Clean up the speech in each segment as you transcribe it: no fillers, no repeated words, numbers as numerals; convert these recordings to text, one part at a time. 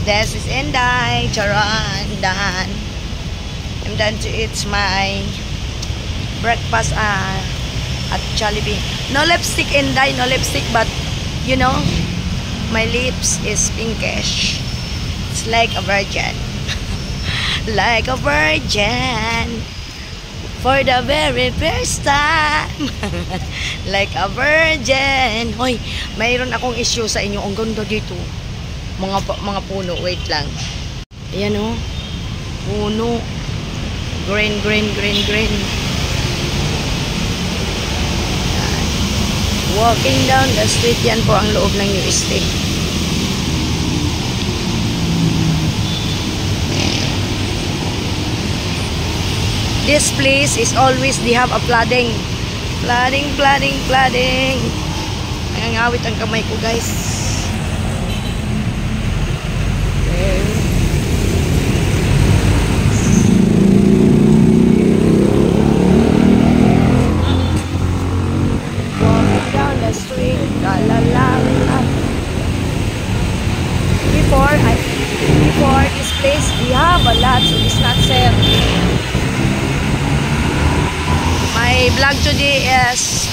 This is Inday. Charan. Done. I'm done to eat my breakfast at Jollibee. No lipstick, Inday. No lipstick, but you know, my lips is pinkish. It's like a virgin. Like a virgin. For the very first time. Like a virgin. Hoy, mayroon akong issue sa inyo. Ang ganda dito. Mga puno. Wait lang. Ayan o. Puno. Green, green, green, green. Walking down the street. Yan po ang loob ng UST. This place is always, they have a flooding. Flooding, flooding, flooding. Nangangawit ang kamay ko, guys. Okay. Walking down the street. La la la la. Before this place, we have a lot, so it's not safe. My vlog today is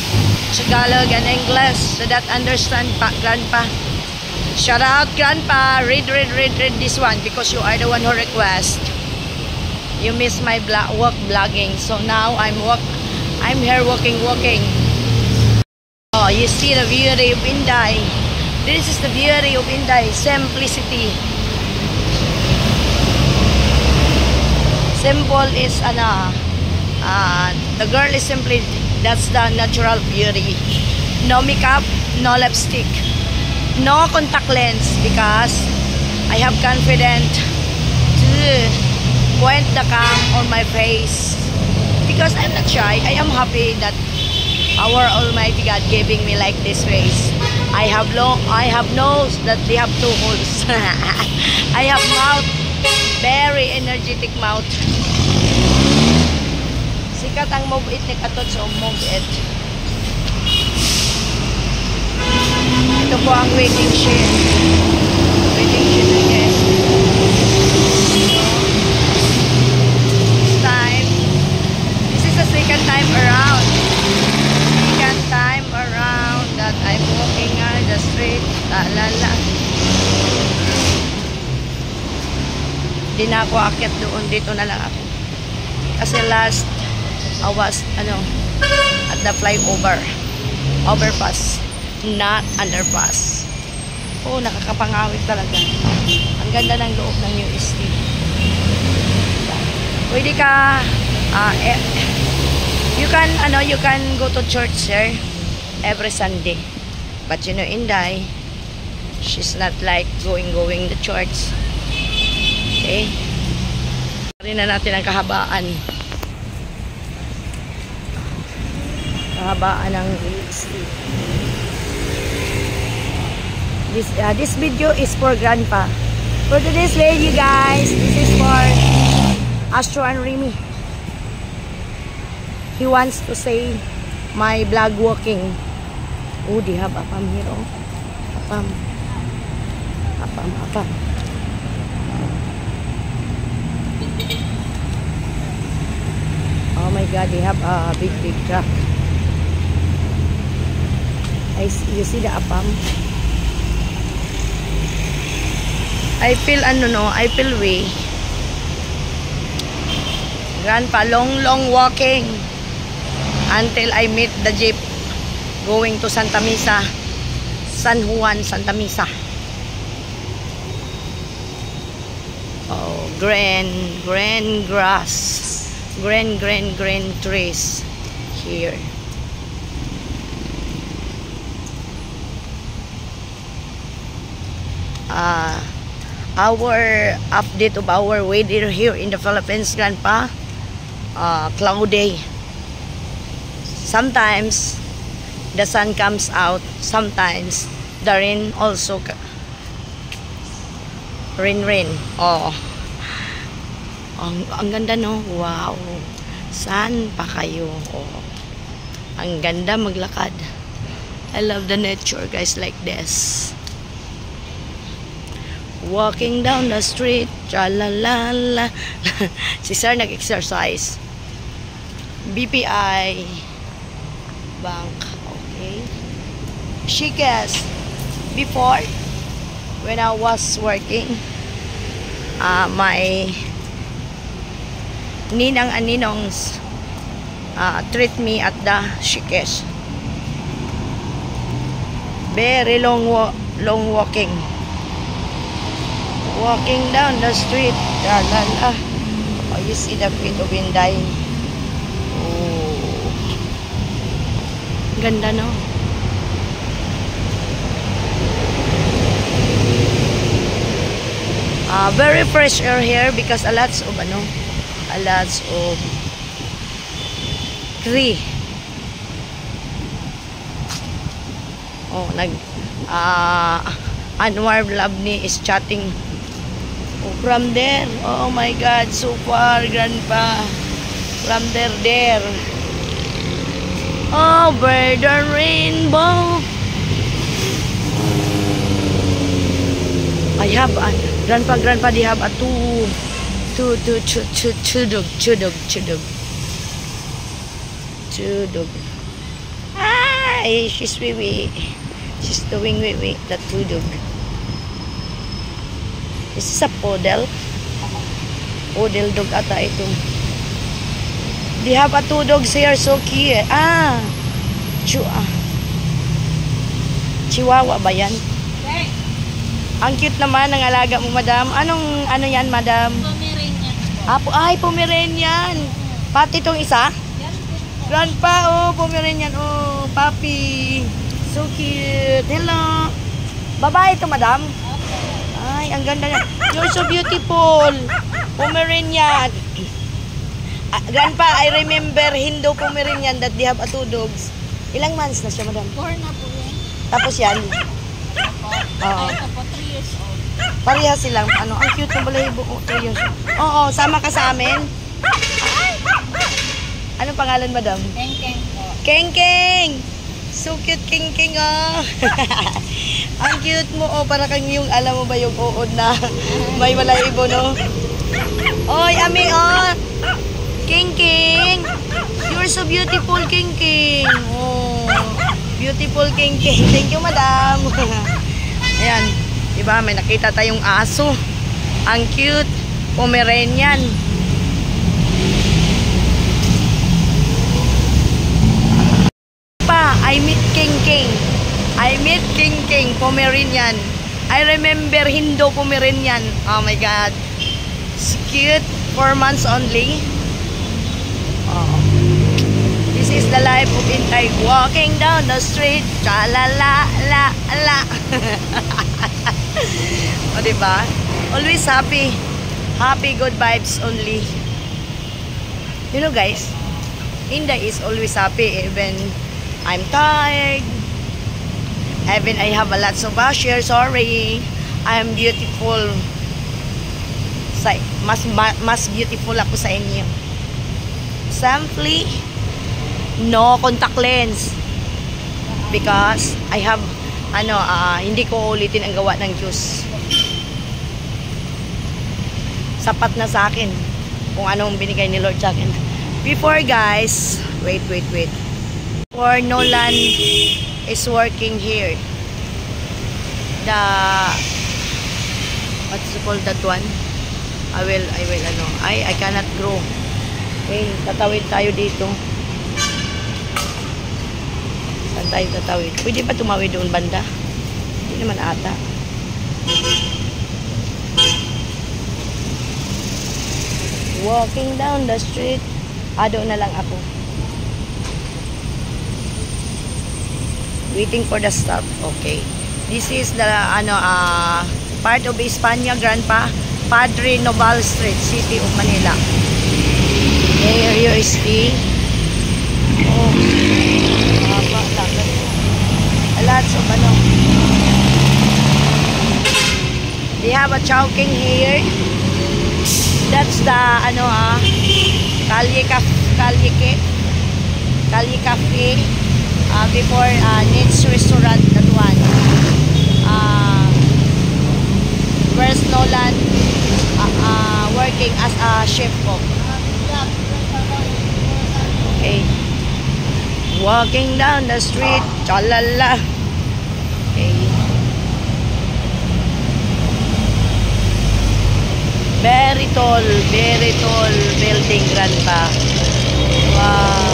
Tagalog and English, so that understand pa, Grandpa. Shout out, Grandpa. Read this one because you are the one who request. You miss my vlogging, so now I'm here walking. Oh, you see the beauty of Inday. This is the beauty of Inday. Simplicity. Simple is the girl is simply, that's the natural beauty. No makeup, no lipstick, no contact lens, because I have confidence to point the cam on my face, because I'm not shy. I am happy that our Almighty God giving me like this face. I have nose that they have 2 holes. I have mouth, very energetic mouth. Sikat ang move it ni Katot, so move it. Ito po ang waiting shed. Waiting shed na guys. This time, this is the second time around. Second time around that I'm walking on the street. La la la. Di na ako akit doon. Dito na lang ako. Kasi last I was at the flyover, overpass, not underpass. Oh, nakakapangawit talaga. Ang ganda ng loob ng UST. Pwede ka you can go to church here every Sunday. But you know, Inday, she's not like going to church. Okay? Rin na natin ang kahabaan. Kahabaan ng UST. This video is for Grandpa. For today's video, guys, this is for Astro and Remy. He wants to say my vlog walking. Oh, they have apam here. Oh. Apam. Oh my God, they have a big truck. You see the apam? I feel I feel way. Grandpa, long walking until I meet the jeep going to Santa Misa, San Juan, Santa Misa. Oh, green grass, green trees here. Our update of our weather here in the Philippines, Grandpa. Cloudy. Sometimes the sun comes out, sometimes the rain also rain. Oh, ang ganda, no? Wow, saan pa kayo? Oh, ang ganda maglakad. I love the nature, guys, like this. Walking down the street, chalalala. Si Sir nag-exercise. BPI Bank. Okay. Chicas. Before, when I was working, my ninang and ninongs treat me at the Chicas. Very long walking. Walking down the street. La la la. Oh, you see the feet of Inday. Oh. Ganda, no? Very fresh air here because a lots of tree. Oh, Anwar Labni is chatting from there. Oh my God, so far, grandpa. From there. Over the rainbow. I have grandpa, they have a chudog. Ay, she's wee. She's doing wee, that chudog. Is this a poodle? Poodle dog ata ito. They have a 2 dogs here, so cute. Chihuahua ba yan? Ang cute naman ng alaga mo, madam. Ano yan, madam? Pomeranian. Ay, Pomeranian. Pati itong isa? Grandpa, Pomeranian. Oh, papi. So cute. Hello. Babae ito, madam? Ay, ang ganda niya. You're so beautiful. Pomeranian. Grandpa, I remember Hindu Pomeranian that they have 2 dogs. Ilang months na siya, madam? 4 na po yan. Tapos yan? Oo. Ito po, 3 years old. Pareha silang, ang cute ng balahibo. 3 years old. Oo, sama ka sa amin. Anong pangalan, madam? Keng po. Keng! So cute, Keng, oh. Ang cute mo, para kang yung, alam mo ba yung uod na may balahibo, no? Oy, Ami, oh. Keng, you're so beautiful, Keng. Oh, beautiful, Keng. Thank you, madam. Ayan, diba, may nakita tayong aso. Ang cute, Pomeranian. I meet King, Pomeranian. I remember Hindu Pomeranian. Oh my God. It's cute. 4 months only. Oh. This is the life of Intay. Walking down the street. Cha-la-la, la. O, diba? Always happy. Happy, good vibes only. You know, guys, Inday is always happy even I'm tired. Even I have a lots of basher. Sorry. I am beautiful. Mas beautiful ako sa inyo. Simply, no contact lens. Because I have, hindi ko ulitin ang gawa ng Diyos. Sapat na sa akin kung anong binigay ni Lord sa akin. Before, guys, wait. For Nolan is working here. What's it called, that one? I cannot grow. Okay, tatawid tayo dito. Saan tayo tatawid? Pwede ba tumawid doon banda? Hindi naman ata. Walking down the street. Doon na lang ako. Waiting for the stop. Okay. This is the part of Espanya, Grandpa. Padre Noval Street, City of Manila. Here is the lots of they have a chowking here. That's the Kalye Cafe. Before Nit's restaurant, that one. First working as a chef cook. Okay. Walking down the street. Chalala. Okay. Very tall building, grandpa. Wow.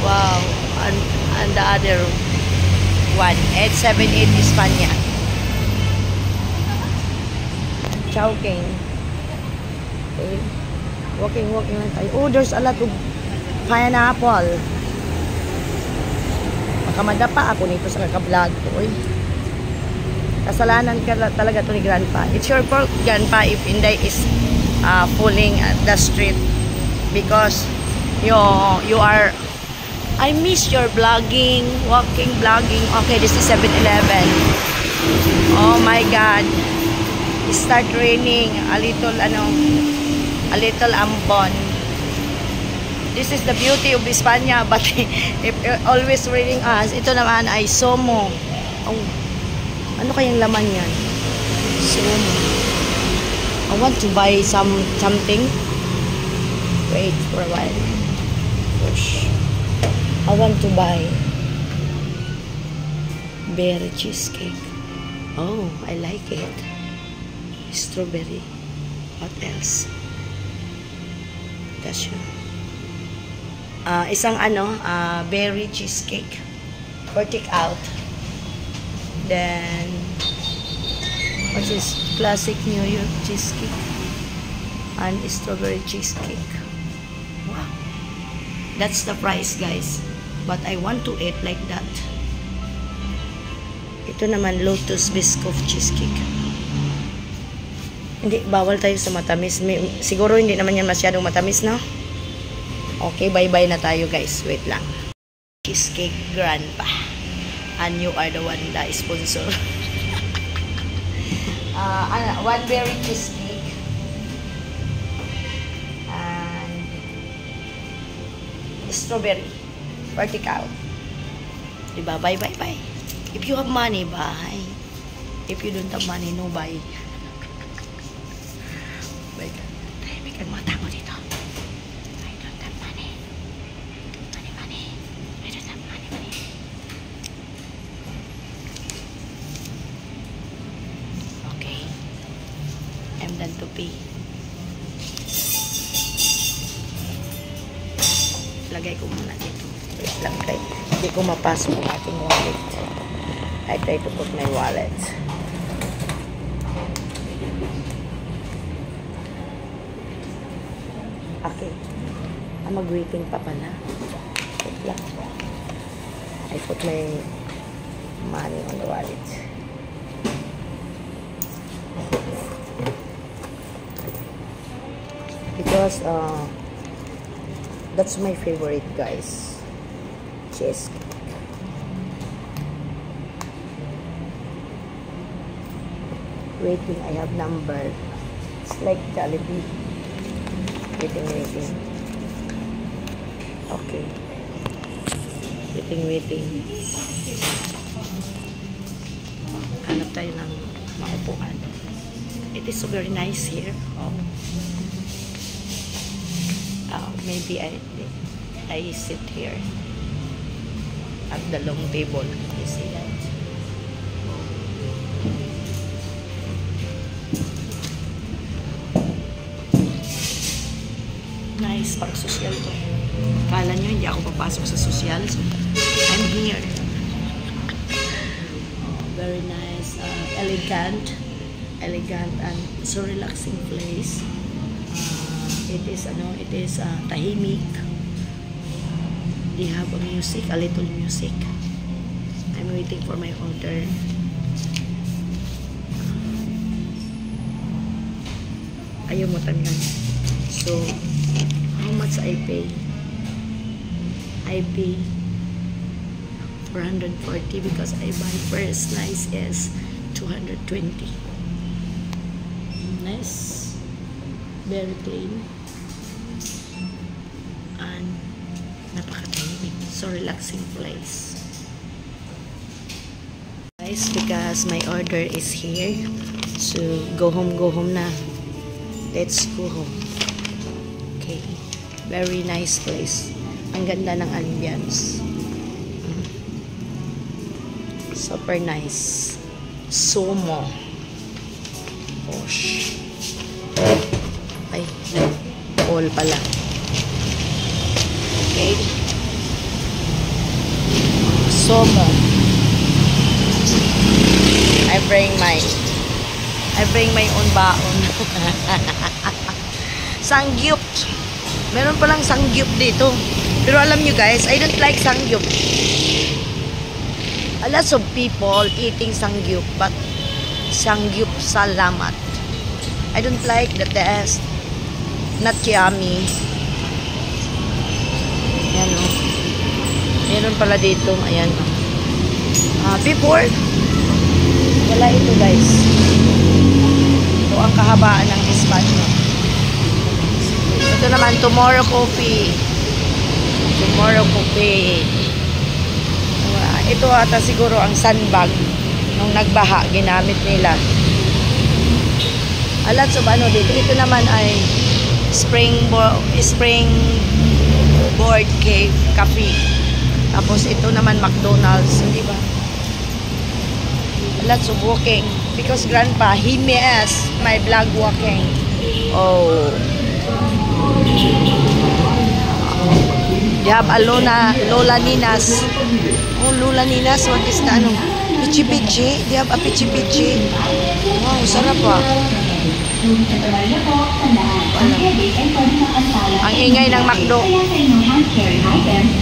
Wow. And the other one, 878 Espanya. Chowking. Okay. Walking lang tayo. Oh, there's a lot of pineapple. Baka madapa ako nito sa kaka-vlog ko. Uy. Kasalanan ka talaga to ni grandpa. It's your fault, grandpa, if Inday is fooling at the street. Because you are... I miss your vlogging, walking vlogging. Okay, this is 7-Eleven. Oh my God. It start raining. A little ambon. This is the beauty of Espanya. But if always raining us, ito naman ay Somo. Oh, ano kayang laman yan? Somo. I want to buy something. Wait for a while. Push. I want to buy berry cheesecake. Oh, I like it. Strawberry. What else? Cashew. Isang berry cheesecake for take out. Then what's this? Classic New York cheesecake and strawberry cheesecake. Wow. That's the price, guys. But I want to eat like that. Ito naman, Lotus Biscoff cheesecake. Hindi, bawal tayo sa matamis. Siguro hindi naman yan masyadong matamis, no? Okay, bye-bye na tayo, guys. Wait lang. Cheesecake grandpa. And you are the one that sponsor. One berry cheesecake. And strawberry. Vertical. Diba? Bye. If you have money, buy. If you don't have money, no buy. Bye. May kang mga tao dito. I don't have money. Money. I don't have money. Okay. I'm done to pay. Lagay ko muna dito. Wait lang, try. Hindi ko mapasok ang aking wallet. I try to put my wallet. Okay. Mag-waiting pa pala. Wait lang. I put my money on the wallet. Because, that's my favorite, guys. Cheesecake. Waiting, I have number. It's like Jollibee. Waiting. Okay. Waiting. Hanap tayo ng maupuan. It is so very nice here. Maybe I sit here at the long table. You see that? Nice, pang social to. Kala nyo hindi ako papasok sa social, so I'm here. Very nice, elegant and so relaxing place. It is tahimik. They have a little music. I'm waiting for my order. Ayaw mo tangan. So, how much I pay? I pay 440 because I buy first slice is 220. Nice. Very clean. And napakatahimik. So relaxing place. Guys, because my order is here. So go home na. Let's go home. Okay. Very nice place. Ang ganda ng ambience. Super nice. Sumo. Gosh. Ay, all pala. Okay. Sumo. I bring my own baon. Sangyup. Meron palang sangyup dito. Pero alam nyo guys, I don't like sangyup. A lot of people eating sangyup, but sangyup salamat. I don't like the taste. Not yummy. Ayan o. Meron pala dito. Ayan o. Before, wala ito guys. Ito ang kahabaan ng Espanya. Ito naman, Tomorrow Coffee. Tomorrow Coffee. Ito ata siguro ang sandbag nung nagbaha, ginamit nila. Alat so ano dito. Ito naman ay springboard cave coffee. Tapos ito naman McDonald's, di ba? Alat so walking because grandpa he missed my vlog walking. Oh. They have a Lola Ninas. Oh, Lola Ninas. What is that? Ano? Pichi-pichi. They have a pichi-pichi. Wow, sarap ah. Ang ingay ng McDo.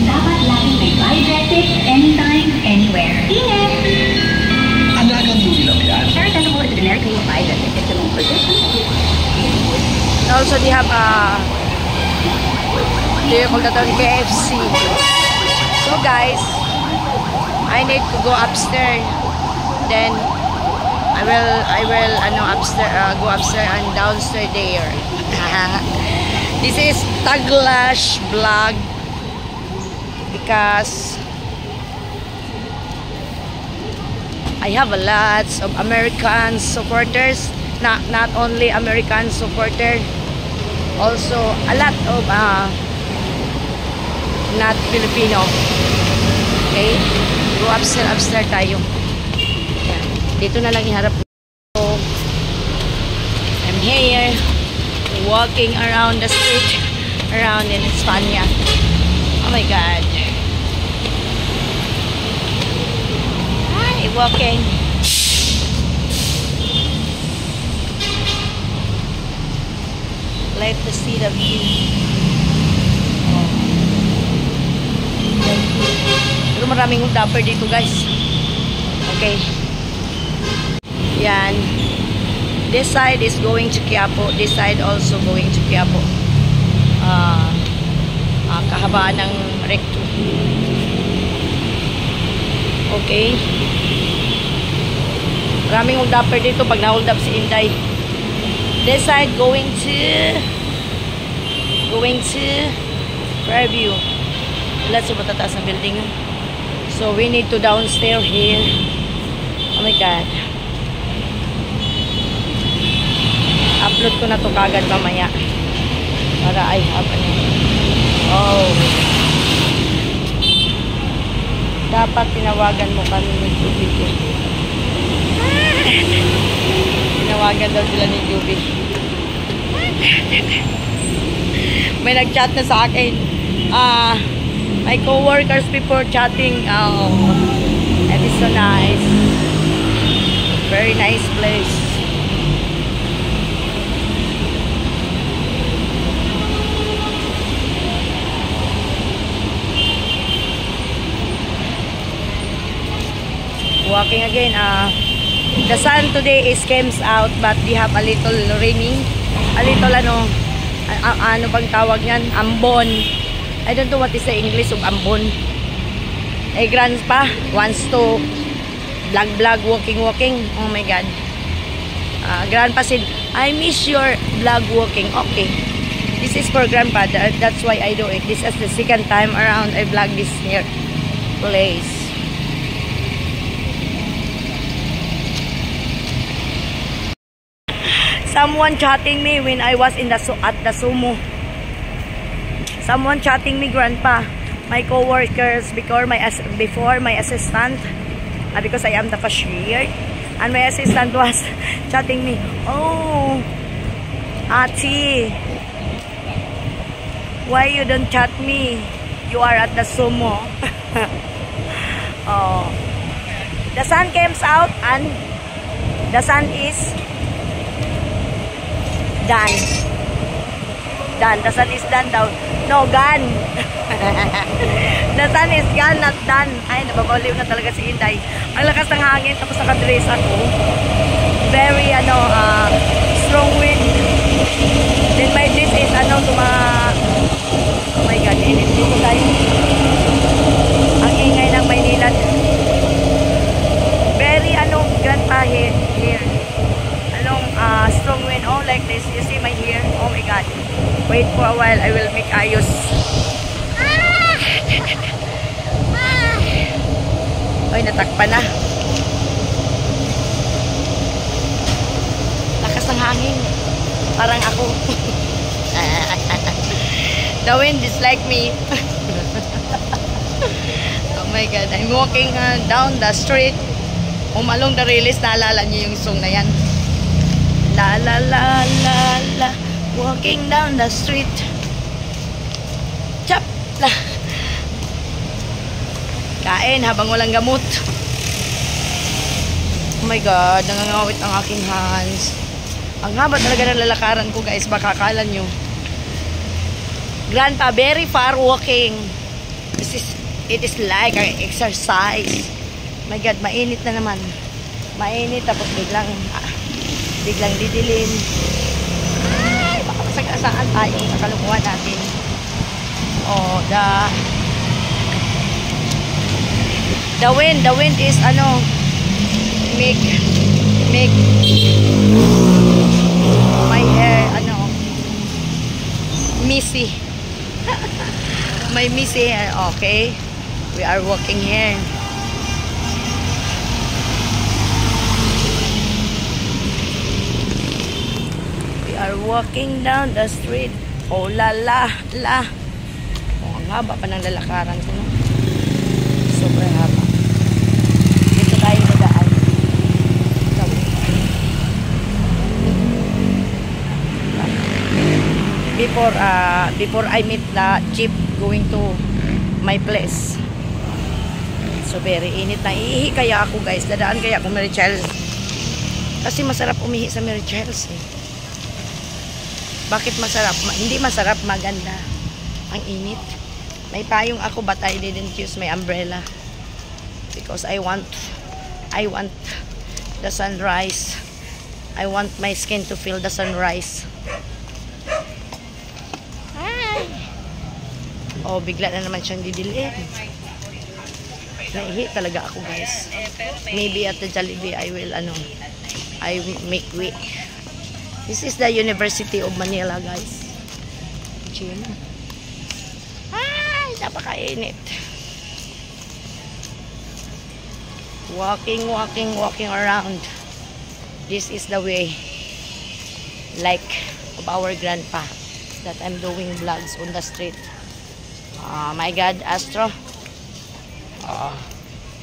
Dapat laging may diabetic anytime, anywhere. Ingat! Alagang yung ilang yan. Paracetamol is a generically applied injectable for this. And also they have a they call that KFC. So guys, I need to go upstairs. Then I will go upstairs and downstairs there. This is Taglash vlog because I have a lot of American supporters, not only American supporters, also a lot of not Filipino. Okay? Go upstairs tayo. Yan. Dito na lang iharap ko. I'm here walking around the street around in Espanya. Oh my God. Hi, walking. Let us see the view. Pero maraming dapper dito guys. Okay. Yan. This side is going to Quiapo. This side also going to Quiapo. Kahabaan ng recto. Okay. Maraming hold upper dito pag na-hold up si Inday. This side going to Fairview. Let's see matataas na building. So we need to downstairs here. Oh my God. Upload ko na to kagad mamaya. Para I have ano. Oh. Dapat tinawagan mo kami ng Juby. Tinawagan daw sila ni Juby. May nag-chat na sa akin. My co-workers before chatting. Oh, that is so nice. Very nice place. Walking again. The sun today is comes out, but we have a little raining. A little ano bang tawag niyan? Ambon. I don't know what is the English of ambon. Grandpa wants to vlog walking. Oh my God. Grandpa said, I miss your vlog walking. Okay. This is for Grandpa. That's why I do it. This is the second time around I vlog this near place. Someone chatting me when I was in at the sumo. Someone chatting me, Grandpa. My co-workers before my assistant, because I am the cashier, and my assistant was chatting me. Oh, Ati, why you don't chat me? You are at the sumo. Oh, the sun comes out and the sun is done. Done. The sun is done daw. No, gone. The sun is gone, not done. Ay, nababaliw na talaga si Inday. Ang lakas ng hangin, tapos nakadress ako. Very, strong wind. Then my dress is, oh my God, init dito tayo. Ang ingay ng Maynila. Very, Grandpa here. Strong wind. Oh, like this. You see my hair? Oh my God. Wait for a while. I will make ayos. Ay, natakpan na. Lakas ng hangin. Parang ako. The wind is like me. Oh my God. I'm walking down the street. Along the release. Naalala niyo yung song na yan. La la la la la, walking down the street. Chap la. Kain habang walang gamot. Oh my God, nangangawit ang aking hands. Ang haba talaga ng lalakaran ko, guys. Baka akala nyo. Grandpa, very far walking. It is like an exercise. My God, mainit na naman. Mainit, tapos biglang didilim. Ay, baka masagasaan tayo sa kalukuhan natin. Oh, the wind is make my hair messy. My messy hair. Okay, we are walking here. Are walking down the street. Oh la la la. Oh, ang haba pa ng lalakaran ko, no? Sobrang haba. Dito tayo nadaan. Before I meet the jeep going to my place. So very init na. Iihi kaya ako, guys. Dadaan kaya ako Marichels. Kasi masarap umihi sa Marichels eh. Bakit masarap? Hindi masarap, maganda. Ang init. May payong ako but I didn't use my umbrella. Because I want the sunrise. I want my skin to feel the sunrise. Ay! Oh, bigla na naman siyang didilim. Naihi talaga ako, guys. Maybe at the Jollibee I will make way. This is the University of Manila, guys. Chill. Ay, napakainit. Walking around. This is the way, like of our grandpa, that I'm doing vlogs on the street. Oh my God, Astro.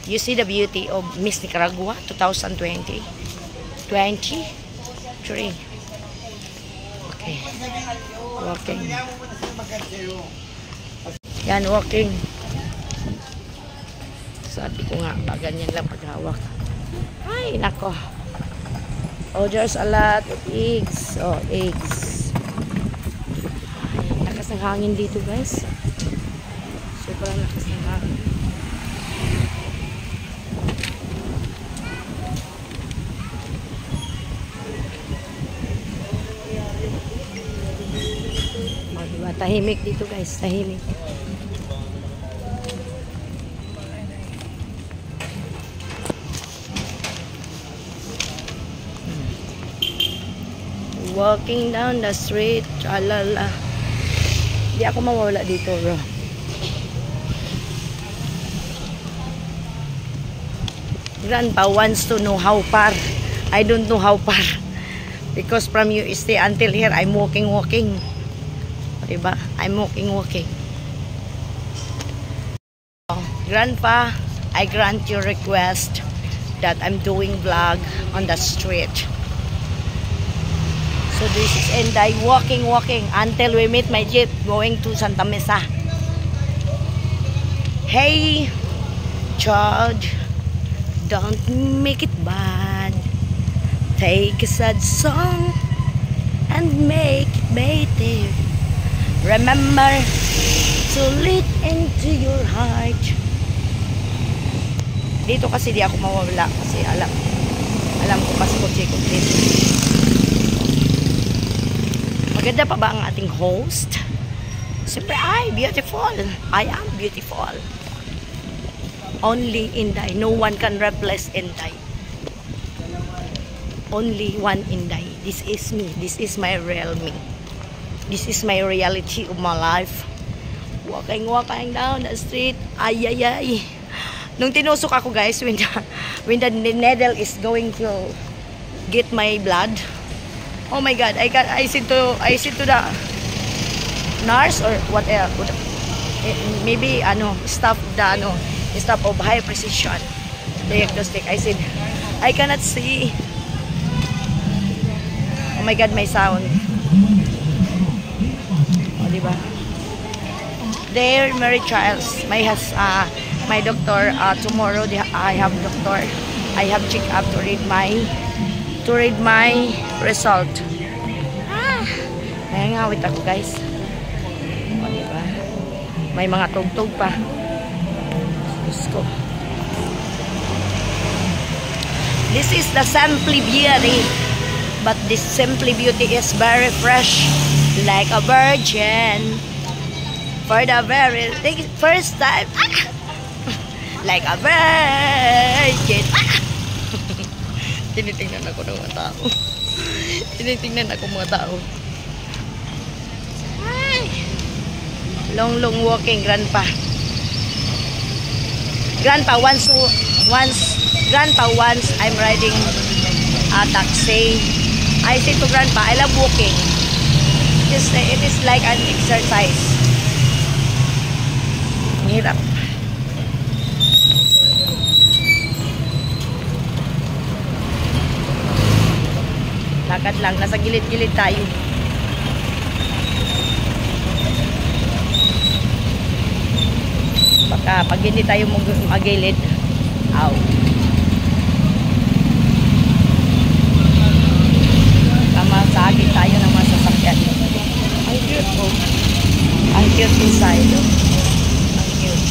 You see the beauty of Miss Nicaragua 2020. 23. Okay. Walking. Yan, walking. Sabi ko nga, ganyan lang paghawak. Ay, nako. Oh, there's a lot of eggs. Oh, eggs. Ay, lakas ng hangin dito, guys. Sobrang lakas ng hangin. Tahimik dito, guys, tahimik. Walking down the street, alala. Di ako mawala dito, bro. Grandpa wants to know how far. I don't know how far. Because from UST until here, I'm walking. Diba? I'm walking. Grandpa, I grant your request that I'm doing vlog on the street. So this is Inday walking until we meet my jeep going to Santa Mesa. Hey, child, don't make it bad. Take a sad song and make it better. Remember to lead into your heart. Dito kasi di ako mawawala kasi alam ko Pasko dito. Maganda pa ba ang ating host? Siyempre, beautiful. I am beautiful. Only Inday. No one can replace Inday. Only one Inday. This is me. This is my real me. This is my reality of my life. Walking down the street. Ay. Nung tinusok ako guys, when the needle is going to get my blood. Oh my God! I said to the nurse or whatever, maybe staff of high precision diagnostic. I said, I cannot see. Oh my God, my sound. Oh, diba? There, Mary Charles. My doctor. Tomorrow, I have doctor. I have check up to read my result. Nangangawit ako guys. O, diba? May mga tugtog pa. Diyos ko. This is the Simply Beauty. But this Simply Beauty is very fresh. Like a virgin. For the very first time. Like a virgin. Tinitingnan ako ng mga tao. Ay. Long walking, Grandpa. Grandpa, once I'm riding a taxi, I say to Grandpa, I love walking. It is like an exercise. Hirap. Lakad lang, nasa gilid-gilid tayo. Baka pag hindi tayo magilid, aw. Masagit tayo ng mga sasakyan. Ang cute po. Ang cute inside. Ang cute.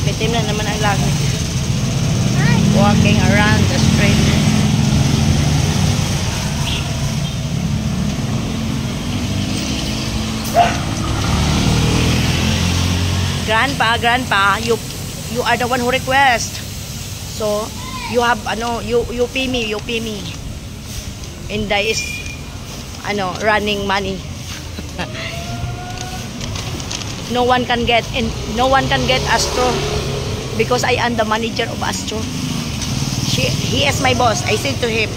Bitim na naman ang langit. Walking around the street. Grandpa, you are the one who request. So, you have you pay me. Inday is running money. No one can get Astro because I am the manager of Astro. He is my boss. I said to him,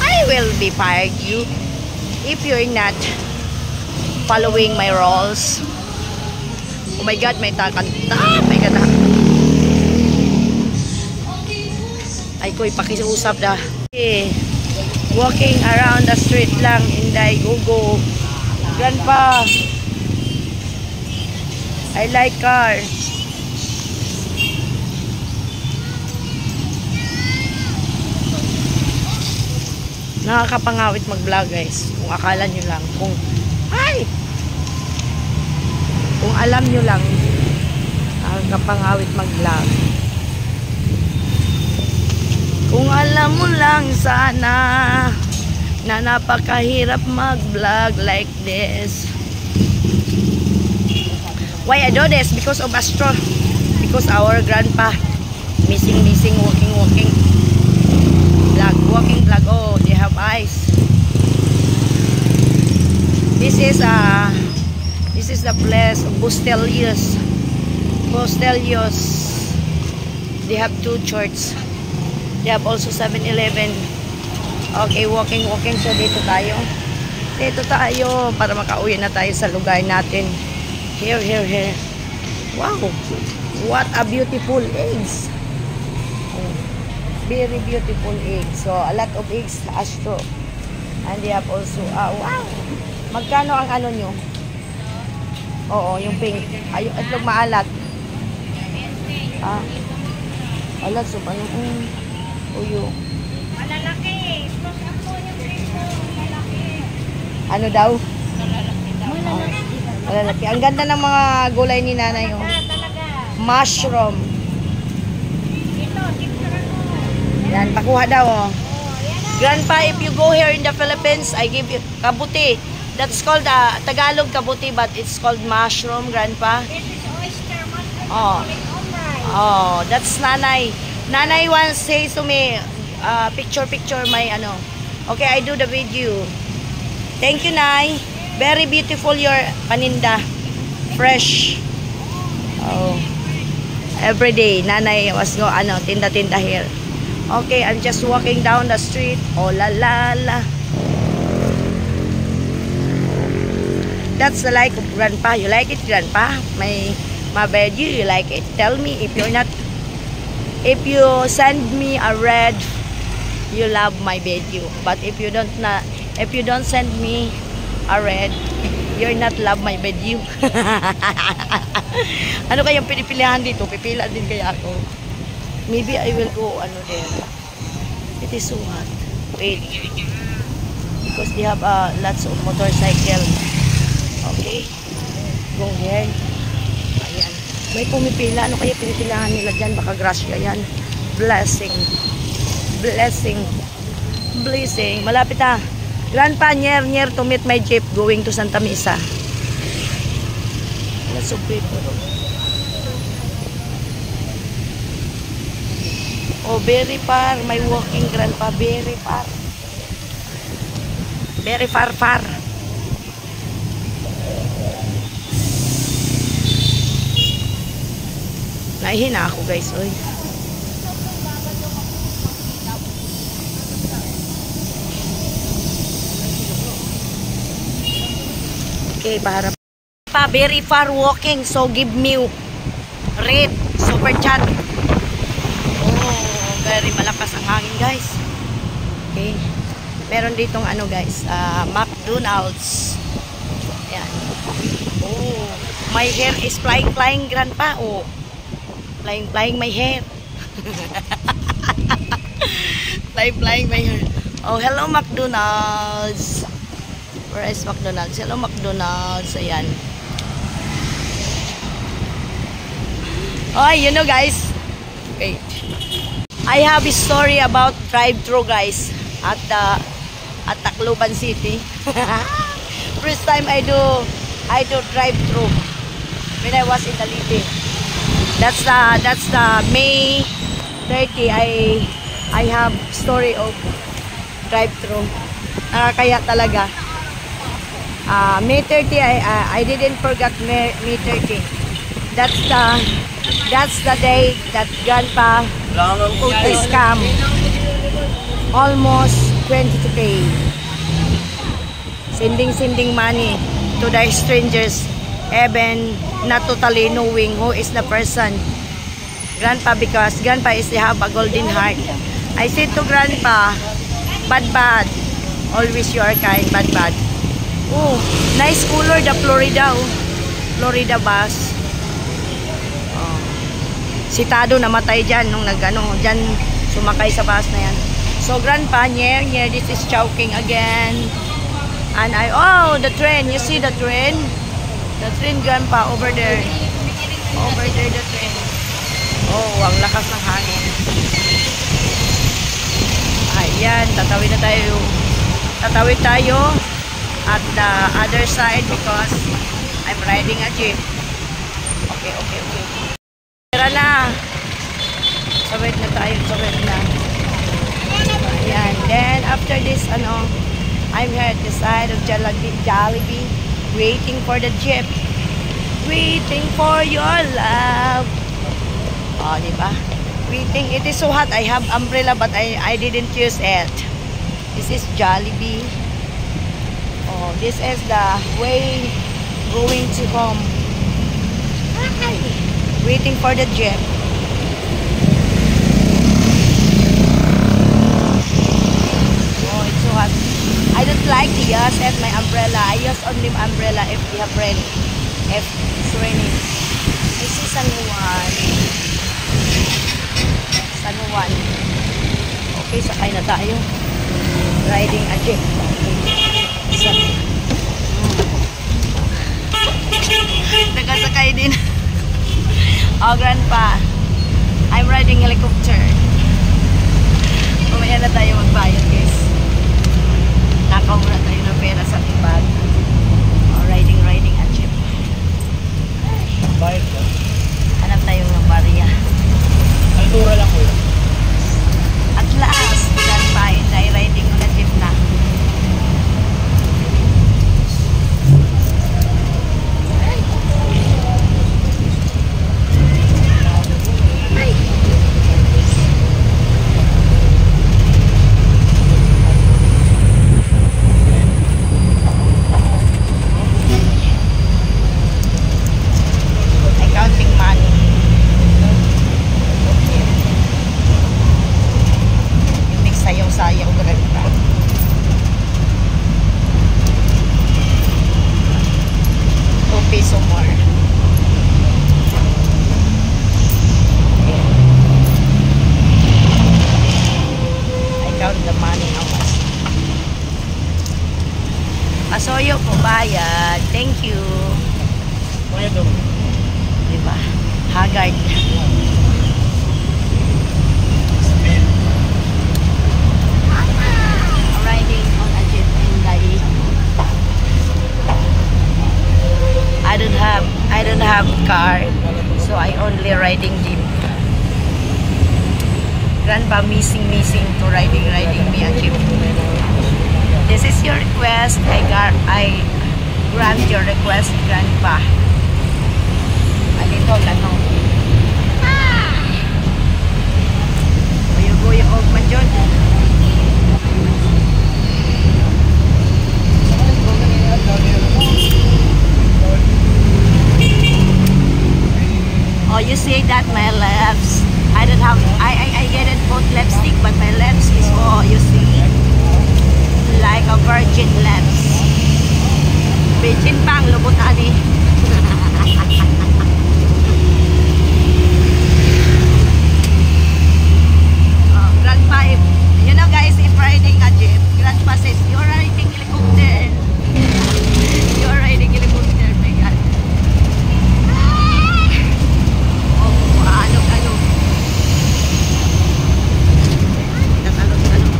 I will be fired you if you're not following my rules. Oh my God, may takanta. My God. Ay ko, ipakiusap na. Okay. Walking around the street lang. Inday, go. Grandpa. I like cars. Nakakapangawit mag-vlog guys. Kung akala nyo lang. Kung alam nyo lang, nakakapangawit mag-vlog. Kung alam mo lang sana na napakahirap mag-vlog like this. Why I do this? Because of Astro. Because our grandpa missing, walking. Walking vlog. Oh, they have eyes. This is the place of Bustelios. They have two churches. They have also 7-Eleven. Okay, walking. So dito tayo. Dito tayo para makauwi na tayo sa lugar natin. Here. Wow! What a beautiful eggs. Oh, very beautiful eggs. So, a lot of eggs, Astro. And they have also, wow! Magkano ang ano nyo? Oo, yung pink. Ay, itlog maalat. Alat, so ano? Uyo. Malalaki. Plus ako yung piso. Malalaki. Ano daw? Malalaki daw. Malalaki. Ang ganda ng mga gulay ni nanay. Oh. Talaga. Mushroom. Ito, tingnan mo. Yan, pakuha daw. Oh. Oh, yan na. Grandpa, if you go here in the Philippines, I give you kabuti. That's called Tagalog kabuti, but it's called mushroom, Grandpa. This is oyster mushroom. Oh. Oh, that's nanay. Nanay once says to me, picture my ano. Okay, I do the video. Thank you, Nay. Very beautiful your paninda. Fresh. Oh. Every day, nanay was tinda here. Okay, I'm just walking down the street. Oh la la la. That's the like of Grandpa. You like it, Grandpa? My video, you like it? Tell me if you're not. If you send me a red, you love my video. But if you don't send me a red, you're not love my video. Ano kayang pinipilihan dito? Pipila din kaya ako. Maybe I will go there. It is so hot. Wait. Because they have lots of motorcycle. Okay. Go here. Ayan. May pumipila. Ano kaya pinipilahan nila dyan? Baka grasya yan. Blessing. Malapit Grandpa, near to meet my jeep going to Santa Mesa. That's so beautiful. Oh, very far. My walking, Grandpa. Very far. Very far. Nahihina ako, guys. Oy. Okay, para pa very far walking, so give me red super chat. Oh, very malakas ang hangin, guys. Okay. Meron ditong guys, McDonald's. Ayan. Oh, my hair is flying, Grandpa. Oh. Flying my hair. flying my hair. Oh, hello McDonald's. Where is McDonald's? Hello McDonald's. Ayan. Oh, you know, guys. Wait. I have a story about drive-thru, guys, at Tacloban City. First time I do drive-thru when I was in the Libe. That's the May 30. I have story of drive-thru. Kaya talaga. May 30 I didn't forget May 30. That's the day that Grandpa scam almost 22K. Sending money to the strangers, even not totally knowing who is the person. Grandpa, because Grandpa is have a golden heart. I said to Grandpa, bad, always you are kind, bad. Oh, nice color, the Florida, oh. Florida bus. Oh. Si Tado namatay dyan nung dyan sumakay sa bus na yan. So Grandpa, near, this is Chowking again. And the train, you see the train? The train, Grandpa, over there. Over there, the train. Oh, ang lakas ng hangin. Ayan, tatawid tayo at the other side because I'm riding a jeep. Okay. Tara na. Sawid na tayo, Ayan, then after this, I'm here at the side of Jollibee, waiting for the jeep. Waiting for your love. Oh, diba? Waiting. It is so hot. I have umbrella but I didn't use it. This is Jollibee. Oh, this is the way going to home. Hi. Waiting for the jeep. Oh, it's so hot. I don't like to use at my umbrella. I use only umbrella if we have rain. If it's raining. This is San Juan. San Juan. Okay, sakay na tayo. Riding a jeep. Nagasakay din. Oh, grandpa. I'm riding helicopter. Mamaya na tayo magbayad, guys. Nakamura tayo ng pera sa tibag. Oh, riding a jeep. Bayad ko. Hanap tayo ng barya. Altura lang ko yun. At last, grandpa, hindi riding on a jeep na. Sayaw grandpa. 2 peso more. I count the money how much. Pasoyo po bayad. Thank you. Kaya doon. Diba? Haggard. Riding on a jeep in Dai. I don't have car, so I only riding jeep. Grandpa missing to riding me a jeep. This is your request. I grant your request, grandpa. A little ano. Buyo og man jud. Oh, you say that my lips. I don't have. I didn't put lipstick, but my lips is you see, like a virgin lips. Virgin pang lubot ani. Grandpa, if you know guys, if riding a jeep, grandpa says you're riding helicopter. You're riding helicopter, my God. Alog-alog. Nag-alog-alog.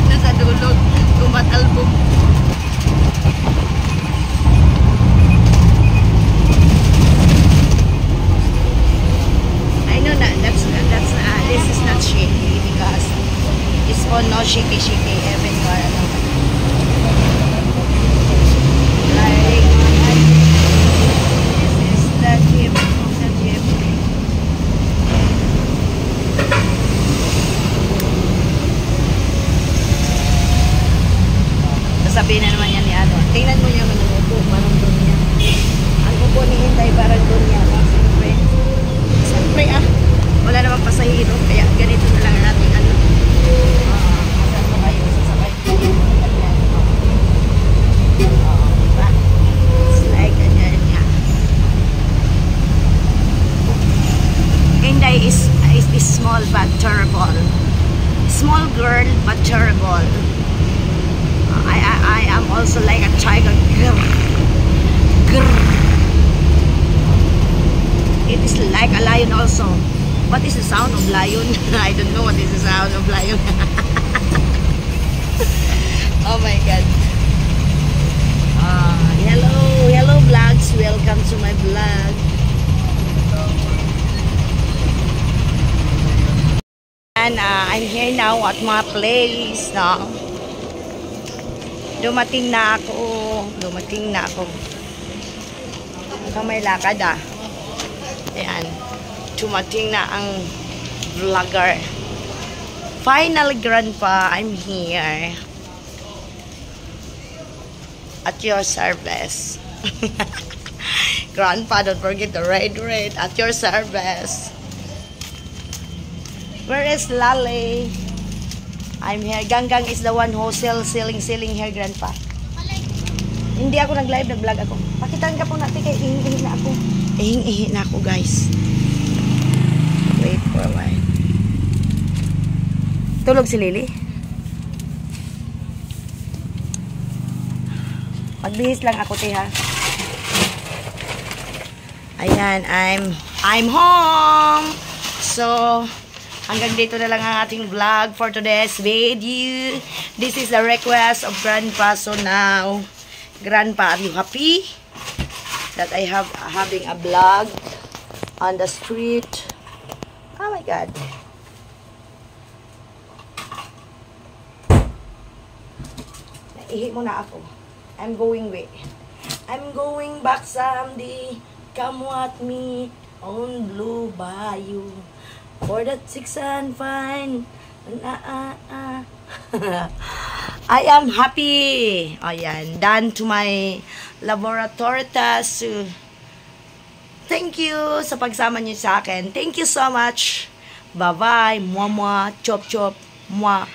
Nasa dulog, tumatalbog. I know that this is not shaky because it's all no shaky everywhere. Like, this is the jeep. Sasabihin na naman yan ni ano. Tingnan mo niya mga upo, parang doon niya. Ang upo ni Hinday, parang doon niya. Siyempre wala namang pasahero, kaya ganito na lang natin ano. Saan mo kayo sasakay? Diba? It's like ganyan niya. Hinday is small but terrible. Small girl but terrible. I am also like a tiger. Grr. Grr. It is like a lion also. What is the sound of lion? I don't know what is the sound of lion. Oh my God. Hello vlogs. Welcome to my vlog. And I'm here now at my place. No? Dumating na ako. So, may lakad ah. Ayan. Tumating na ang vlogger. Finally, Grandpa, I'm here. At your service. Grandpa, don't forget the red. At your service. Where is Lale? I'm here. Ganggang is the one who selling here, Grandpa. Hindi ako nag-live, nag-vlog ako. Pakitaan ka po natin kay ihi na ako. Ihi na ako, guys. Wait for a while. Tulog si Lily? Magbihis lang ako, ha. Ayan, I'm home. So, hanggang dito na lang ang ating vlog for today's video. This is the request of Grandpa. So now, Grandpa, are you happy that I have having a vlog on the street? Oh my God. Naihi mo na ako. I'm going back someday. Come with me on Blue Bayou. For that 6 and fine. I am happy. Ayan, done to my laboratory task. Thank you sa pagsama niyo sa akin. Thank you so much. Bye-bye. Mwah, mwah. Chop, chop. Mwah.